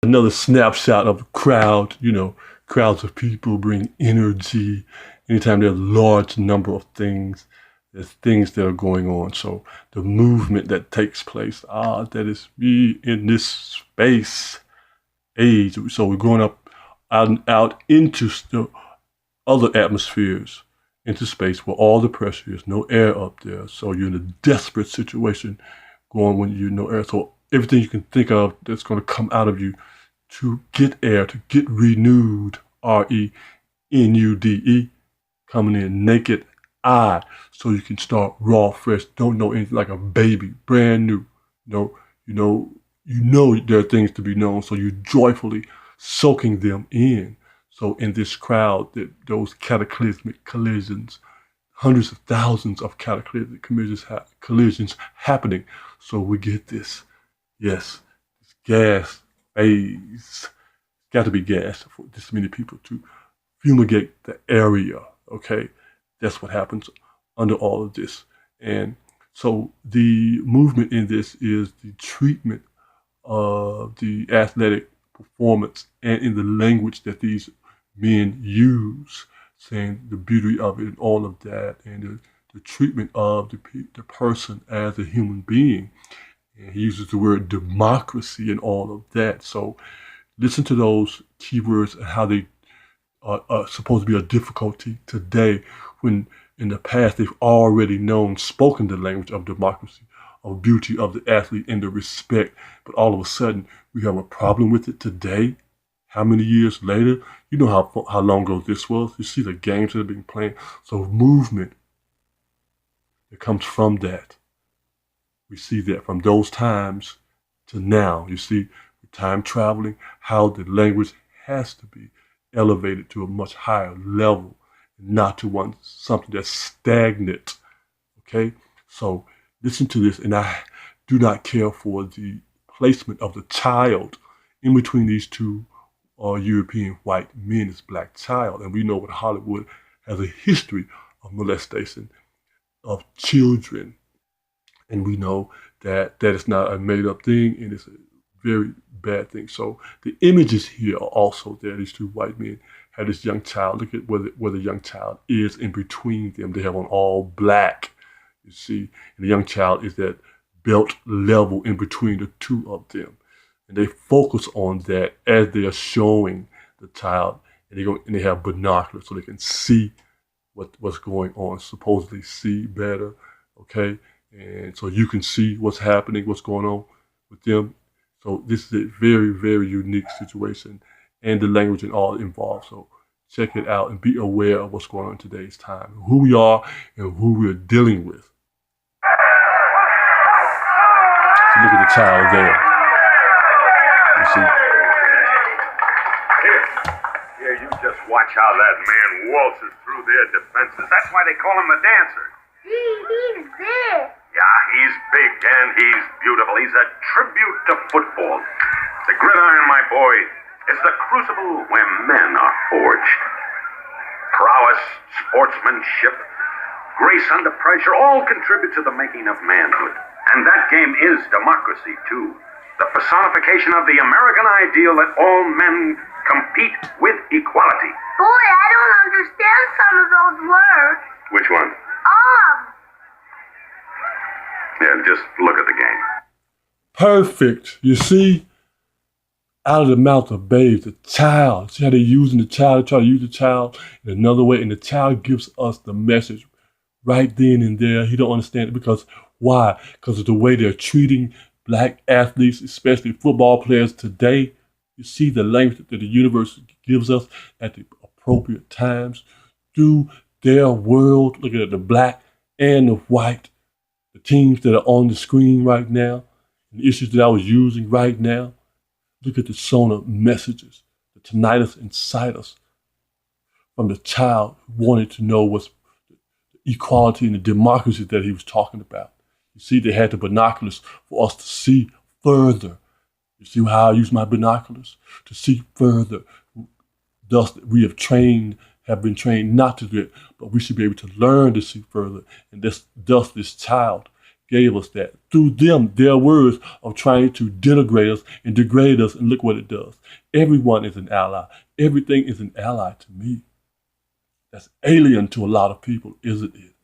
Another snapshot of a crowd, crowds of people bring energy. Anytime there's a large number of things, there's things that are going on. So the movement that takes place, that is me in this space age. So we're going up out into the other atmospheres, into space where all the pressure is, no air up there. So you're in a desperate situation going when you no air. So everything you can think of that's going to come out of you to get air, to get renewed, RENUDE, coming in naked eye, so you can start raw, fresh, don't know anything, like a baby, brand new. There are things to be known, so you're joyfully soaking them in. So in this crowd, those cataclysmic collisions, hundreds of thousands of cataclysmic collisions happening. So we get this, yes, this gas phase. Got to be gas for this many people to fumigate the area. Okay, that's what happens under all of this. And so the movement in this is the treatment of the athletic performance and in the language that these men use, saying the beauty of it and all of that, and the treatment of the person as a human being. And he uses the word democracy and all of that. So listen to those keywords and how they are supposed to be a difficulty today, when in the past they've already spoken the language of democracy, of beauty of the athlete and the respect. But all of a sudden we have a problem with it today. How many years later? You know how long ago this was. You see the games that are being played. So movement that comes from that. We see that from those times to now. You see, time traveling, how the language has to be elevated to a much higher level, not to something that's stagnant. Okay? So listen to this, and I do not care for the placement of the child in between these two European white men as black child. And we know what Hollywood has a history of molestation of children. And we know that is not a made up thing, and it's a very bad thing. So the images here are also there. These two white men have this young child. Look at where the young child is in between them. They have on all black, you see. And the young child is that belt level in between the two of them. And they focus on that as they are showing the child. And they have binoculars so they can see what's going on, supposedly see better, okay? And so you can see what's happening, what's going on with them. So this is a very, very unique situation, and the language and all involved. So check it out and be aware of what's going on in today's time, who we are and who we're dealing with. So look at the child there. You see? Here, you just watch how that man waltzes through their defenses. That's why they call him the dancer. He's big. Yeah, he's big and he's beautiful. He's a tribute to football. The gridiron, my boy, is the crucible where men are forged. Prowess, sportsmanship, grace under pressure all contribute to the making of manhood. And that game is democracy, too. The personification of the American ideal that all men compete with equality. Boy, I don't understand some of those words. Which one? Yeah, just look at the game. Perfect. You see, out of the mouth of babes, the child. See how they're using the child? They try to use the child in another way, and the child gives us the message right then and there. He don't understand it because why? Because of the way they're treating black athletes, especially football players today. You see the language that the universe gives us at the appropriate times through their world. Look at the black and the white, the teams that are on the screen right now, and the issues that I was using right now. Look at the sonar messages, the tinnitus inside us from the child who wanted to know what's the equality and the democracy that he was talking about. You see, they had the binoculars for us to see further. You see how I use my binoculars? To see further. Thus, we have been trained not to do it, but we should be able to learn to see further. And thus this child gave us that. Through them, their words of trying to denigrate us and degrade us, and look what it does. Everyone is an ally. Everything is an ally to me. That's alien to a lot of people, isn't it?